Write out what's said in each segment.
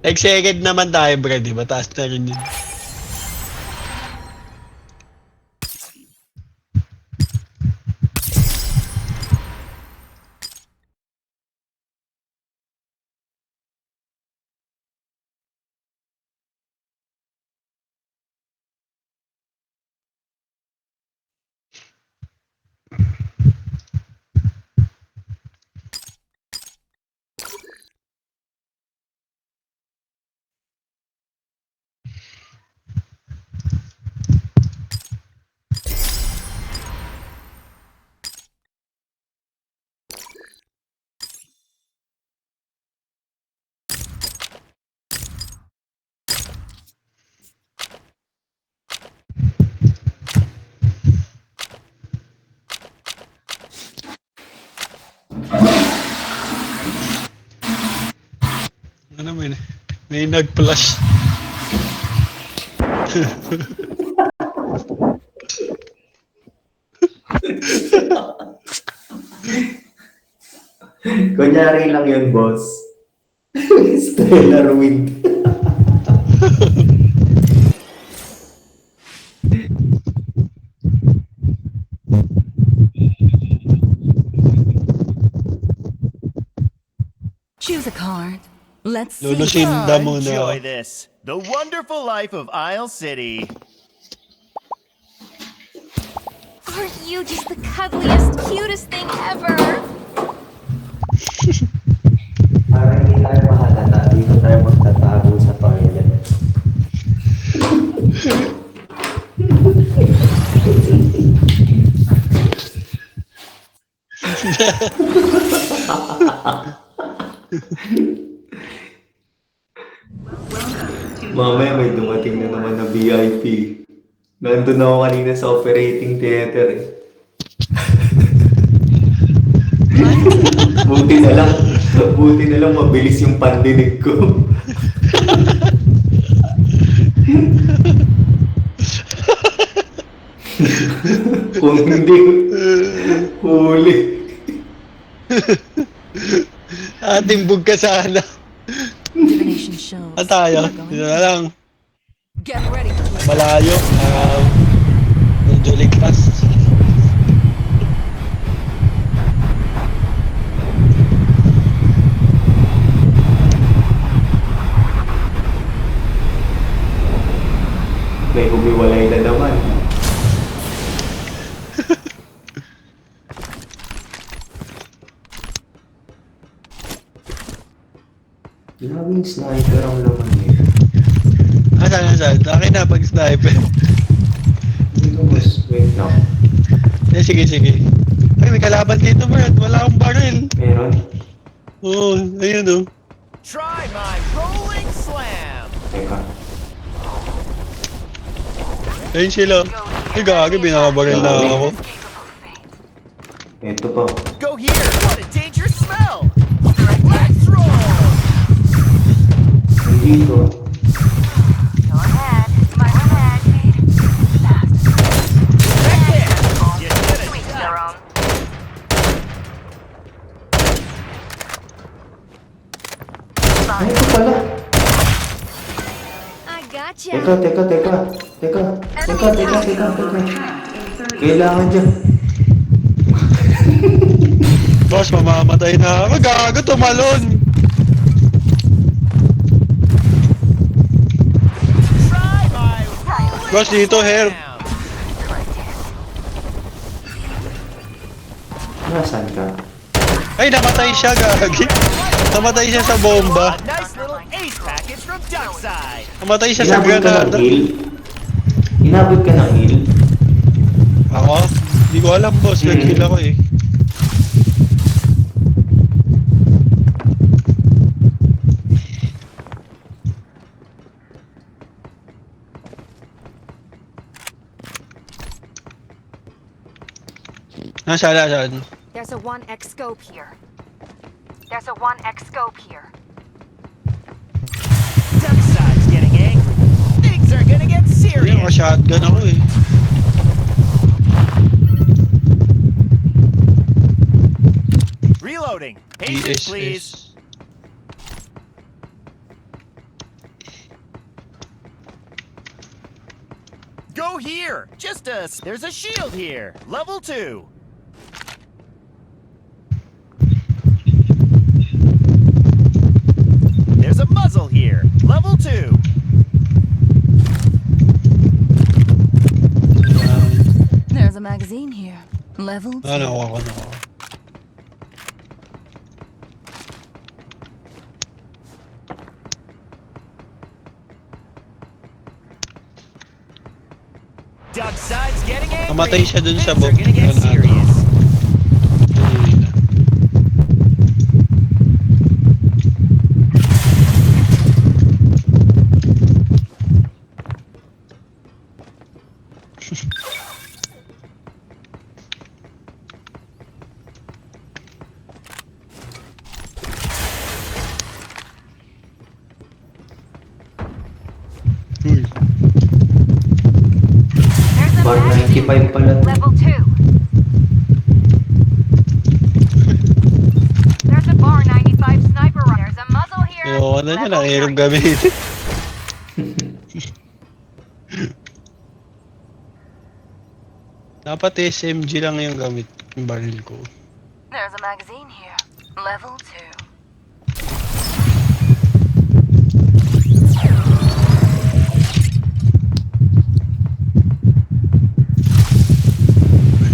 Like second naman tayo, bro, di ba? Taas na rin yun. Ano may nag-flash. Kunyari lang yun, boss. Stellar Wind. Choose a card. Let's see. Lulusinda mo Enjoy na. this. The wonderful life of Isle City. Aren't you just the cuddliest, cutest thing ever? Parang hindi tayo mahalata. Dito tayo magtatago sa toilet. Mamaya may dumating na naman na VIP. Nandun ako kanina sa operating theater eh. buti na lang mabilis yung pandinig ko. Kung hindi, huli. Timbog ka sana. Divination shows. At tayo. We're going Dito na lang. Get ready. Malayo. Medyo ligtas. May humiwalay na naman. Laging sniper ang laman eh. Asan? Akin na pag sniper. Dito boss, wait lang. Sige. Ay, may kalaban dito, Brad. Wala akong baril. Meron? Oo, ayun o. Try my rolling slam. Teka. Ayun sila. Ay, gagi, binakabaril na ako. Ito pa. Go here. What a dangerous smell. Let's roll. Dito. Go ahead. My head. Fast. Back there. You get it Sweet done. their own. Ay, ito pala. I gotcha. Teka. Kailangan dyan. Boss, mamamatay na ako. Gago, tumalon. Try my rolling Boss, dito, Herb. slam. Nasaan ka? Ay, namatay siya, gagi. Namatay siya sa bomba. A nice little ace package from Duckside. Namatay siya sa Inabot ka ng granada. heal? Inabot ka ng heal? Ako? Hindi ko alam, boss. Nag-kill ako eh. Nasaan? There's a 1x scope here. There's a 1x scope here. Duckside's getting angry. Things are gonna get Naka-shotgun ako eh. Reloading. Patience, please. DSS. Go here. Just there's a shield here. Level 2. There's a muzzle here. Level 2. There's a magazine here. Level 2. Ano ako. Duck side's getting angry. Namatay siya dun sa Things are gonna get ano, serious. Uy. There's a Bar magazine. 95 pala to. Level 2. There's a bar 95 sniper rifle. There's a muzzle here. Ayoko na niya, Level nakahirap 3. gamitin. Dapat SMG lang yung gamit yung baril ko. There's a magazine here. Level 2.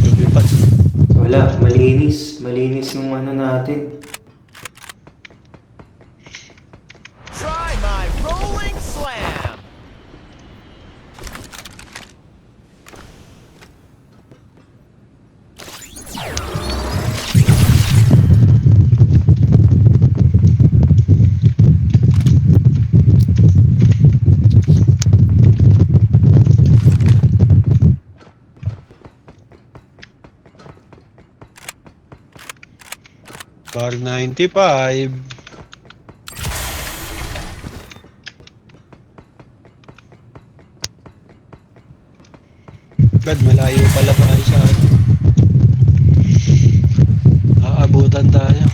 Lumipat. Wala, malinis. Malinis yung ano natin. Try my rolling slam. Bar 95. God, malayo pala tayo sa atin. Aabutan tayo.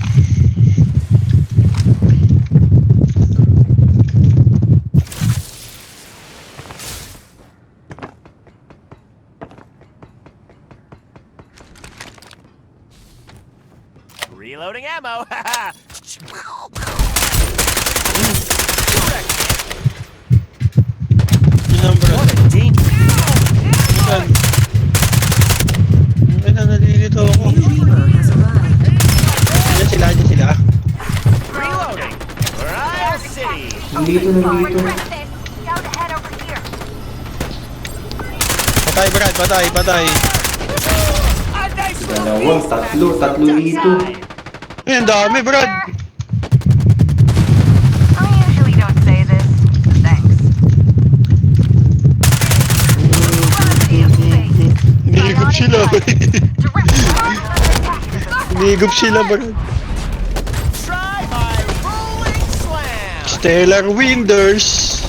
Reloading ammo. Yun bro. What a danger. Yan. Ay na, nalilito ako. Diyan sila. Reloading. Riot City. Nandito. Regret this. Scout ahead over here. Patay Brad, patay. A nice little Dalawa, piece. tatlo dito. Ay, ang dami Brad. I usually don't say this. Thanks. Nihigop sila. Nihigop sila Brad. Try my rolling slam. Stellar Winders.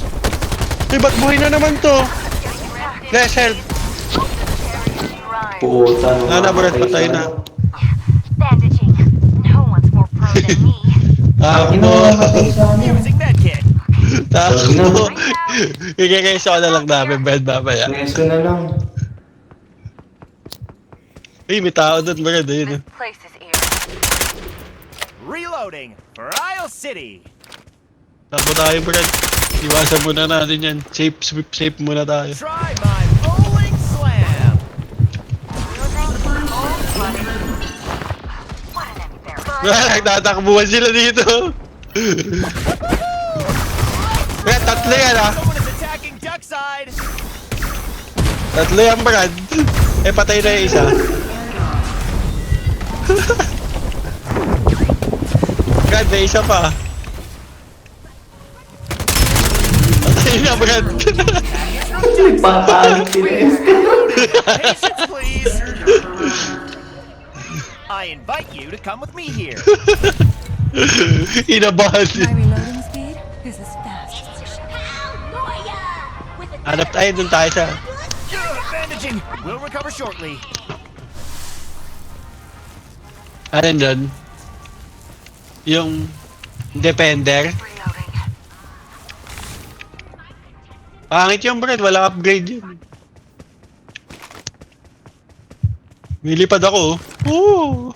Ay, ba't buhay na naman to? Let's help. Puta, Na, Brad, patay na. Bandaging. No one's more pro than me. Takbo. Using that kit. Takbo. Ikikaiso ka na lang namin, Brad, mamaya. Neso na lang. Ay, may tao doon, Brad. Ayun. This place is eerie. Reloading for Isle City. Takbo tayo, Brad. Iwasan muna natin yan. Safe muna tayo. Try my rolling slam. What an embarrassment. Nagtatakbuhan sila dito. Brad, tatlo yan ah. Someone is attacking duck side. Tatlo yan, Brad. Eh, patay na yung isa. Brad, may isa pa. Patay na, Brad. Papalit sila. Patience, please. I invite you to come with me here. Inabahan My siya. reloading speed is as fast as Hallelujah! With a Hanap tayo, dun tayo sa... Bandaging. We'll recover shortly. Alin dun? Yung... Defender. Reloading. Pangit yung Brad, wala upgrade yun. Nilipad ako. Oh.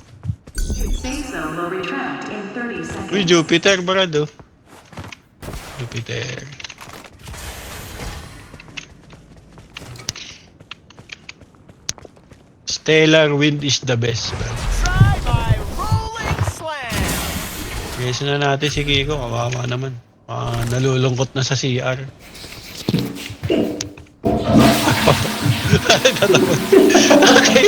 Safe zone will retract in 30 seconds. Uy, Jupiter, Brad, oh. Jupiter. Stellar Wind is the best, Brad. Try my rolling slam. Yes na natin si Kiko, kawawa naman. Nalulungkot na sa CR. Okay.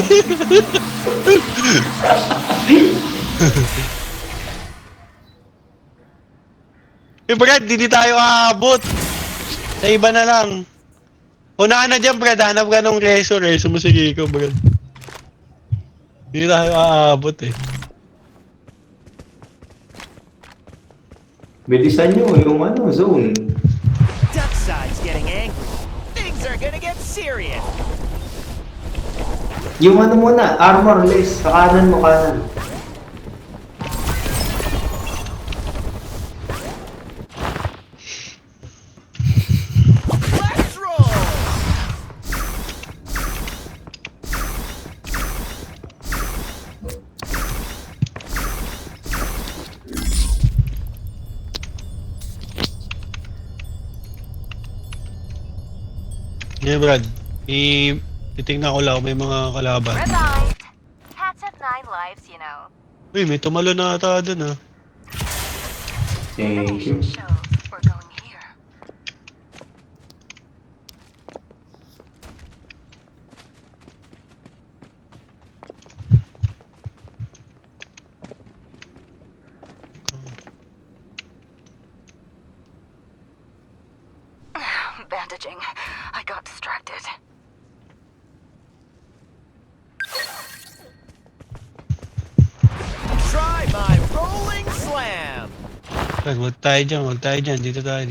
Eh Brad, hindi tayo aabot. Sa iba na lang. Unahan na dyan Brad, hanap ka ng reso mo si Kiko Brad. Hindi tayo aabot eh. Bilisan nyo yung ano, zone. Duck side's getting angry. Things are gonna get serious. Yung ano muna, armor list. Sa kanan mo, kanan. Let's roll. Yeah Brad, titingnan ko lang kung may mga kalaban. Revived. Cats have 9 lives, you know. Uy, may tumalo na ata dun ah. Thank you. Shows we're going here. Bandaging. I got distracted. Try my rolling slam. Brad, huwag tayo dyan. Dito tayo.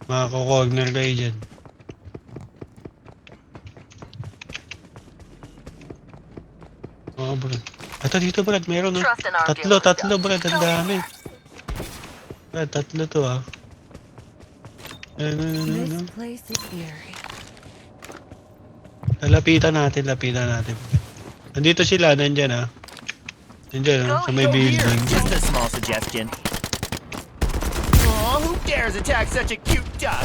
Makako-corner kayo dyan. Oo, Brad. Ito dito, Brad. Meron, no? Trust in our dealer. Tatlo, Brad. Ang dami. Brad, tatlo to, ah. Ano. place is eerie. Lapitan natin. Nandito sila, nandyan, ah. Nandyan, ah, sa may Go here. building. Just a small suggestion. Oh, who dares attack such a cute duck?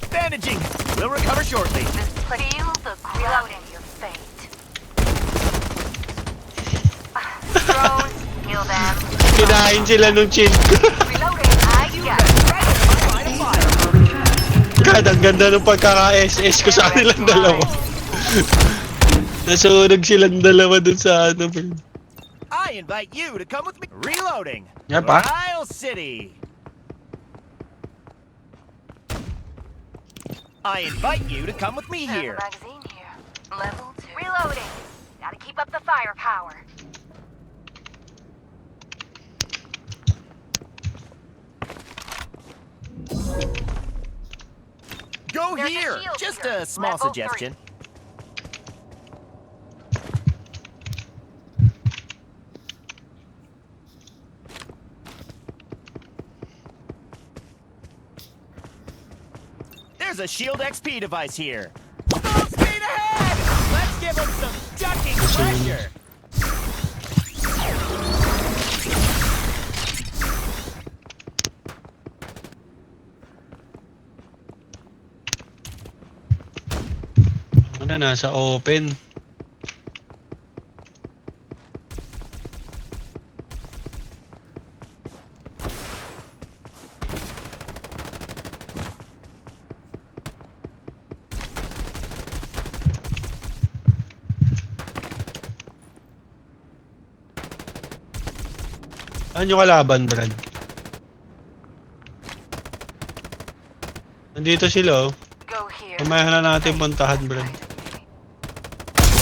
Bandaging. We'll recover shortly. This place. Feel the grounding your fate. Drones, heal them. Kinain sila nung chin. Reloading. I got it. Line of fire. God, ang ganda ng pagkaka-SS ko sa kanilang dalawa. Nasunog silang dalawa dun sa ano, bro. I invite you to come with me. Reloading. Yan pa? Isle City. I invite you to come with me There's here. a magazine here. Level 2. Reloading. Gotta keep up the firepower. Go There's a here. shield Just here. a small Level suggestion. There's a shield XP device here. Full speed ahead! Let's give him some ducking pressure. Ano, nasa open. Ano yung kalaban, Brad? Nandito sila, oh. Go here. Kumahan na natin puntahan, Brad.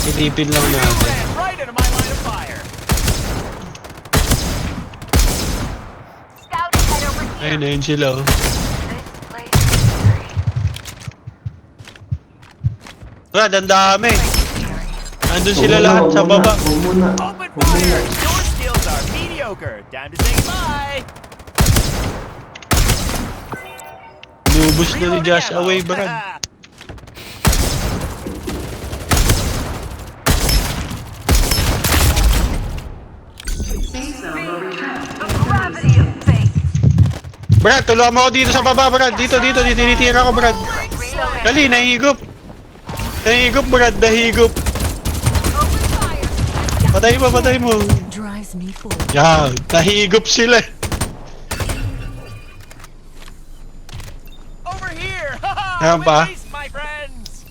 Silipin lang natin. Ran right into my line of fire. Scout head over here. Ayun sila, oh. This place is eerie. Brad, ang dami. Nandun Huwag sila muna, lahat huwag sa muna, baba. huwag muna. Open Huwag muna. fire! Your skills are mediocre. Time to say goodbye. Lubos na ni Reloading Josh ammo. away, Brad. Safe zone will retract in 30 Gravity of seconds. fate. Brad, tulungan mo ako dito sa baba, Brad. Dito, tinitira ko, Brad. Reloading. Dali, nahihigop. Nahihigop, Brad, nahihigop. Open fire. Patay mo. Drives me forward. Yan, nahihigop sila. Over here. Ayan pa. With haste, my friends.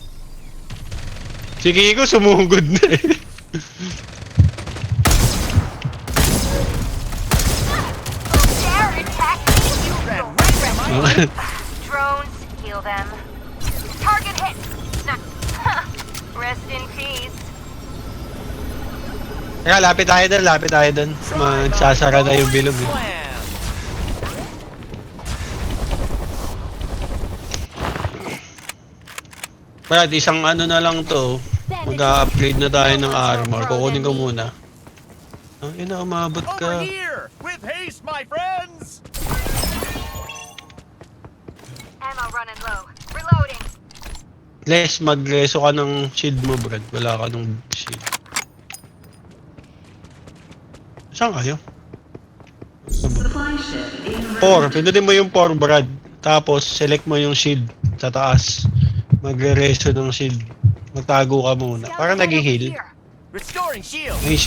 Si Kiko sumugod na eh. Dare attack me, you Ran go. right from my Drones, heal them. Target hit. Rest in peace. Teka, lapit tayo dun. Magsasara na yung bilog eh. Slam. Brad, isang ano na lang to. Mag-upgrade na tayo ng armor. Kukunin ko muna. Ang ina, umabot Over ka. here. With haste, my friends. Ammo running low. Reloading. Les, mag-reso ka ng shield mo, Brad. Wala ka ng shield. Saan kayo? Supply ship in 4. Pindutin mo yung 4, Brad. Tapos, select mo yung shield sa taas. Magre-reso ng shield. Magtago ka muna. Para nag-heal. Here. Restoring shield. May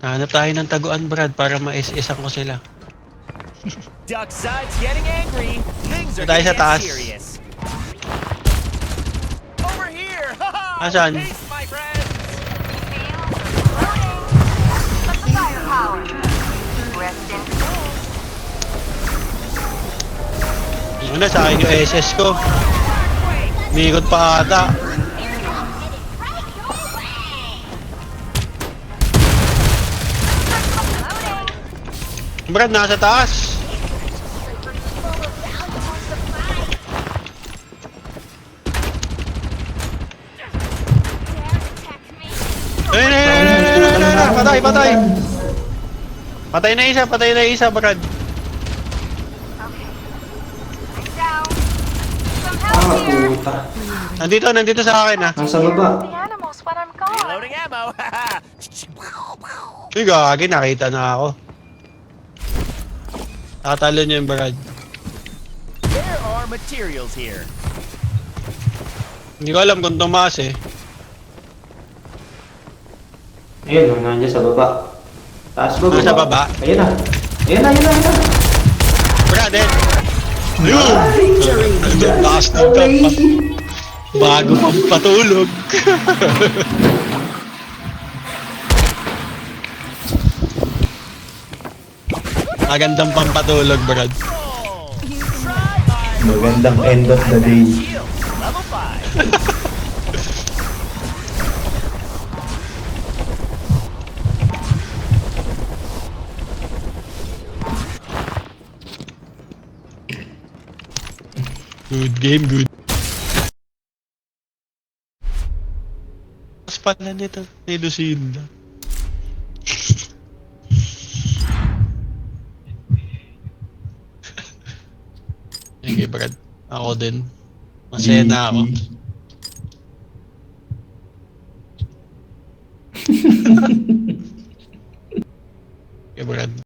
Hanap tayo ng taguan, Brad, para ma-SS-an ko sila. Duck side's getting angry. Things are Tayo sa getting taas. serious. Over here. Asan? With haste, my friends. Fields. Reloading. Let the firepower. Rest in peace. Ano, sa akin yung SS ko. Migot pa ata. Brad, nasa taas. Ay, patay. Patay na isa, Brad. Okay. I'm down. Some Ah, help here. puta. Nandito sa akin ah. Nasa baba. The animals when I'm gone. Reloading ammo. Uy, gagi, nakita na ako. Tatalo niya yung Brad. There are materials here. Hindi ko alam kung tumaas eh. Ayun, nandiyan sa baba. Taas ba? Nasa baba? Ayun na. Ayun na. Brad, eh. Ayun! Taas ng kapa. Bago pang patulog. Magandang pampatulog, Brad. Oh, try my Magandang end of the day. shield. Level 5. Good game, good. Mas pala nito, ni Lucinda. Sige, Brad. Ako din. Masaya na ako. Okay, Brad.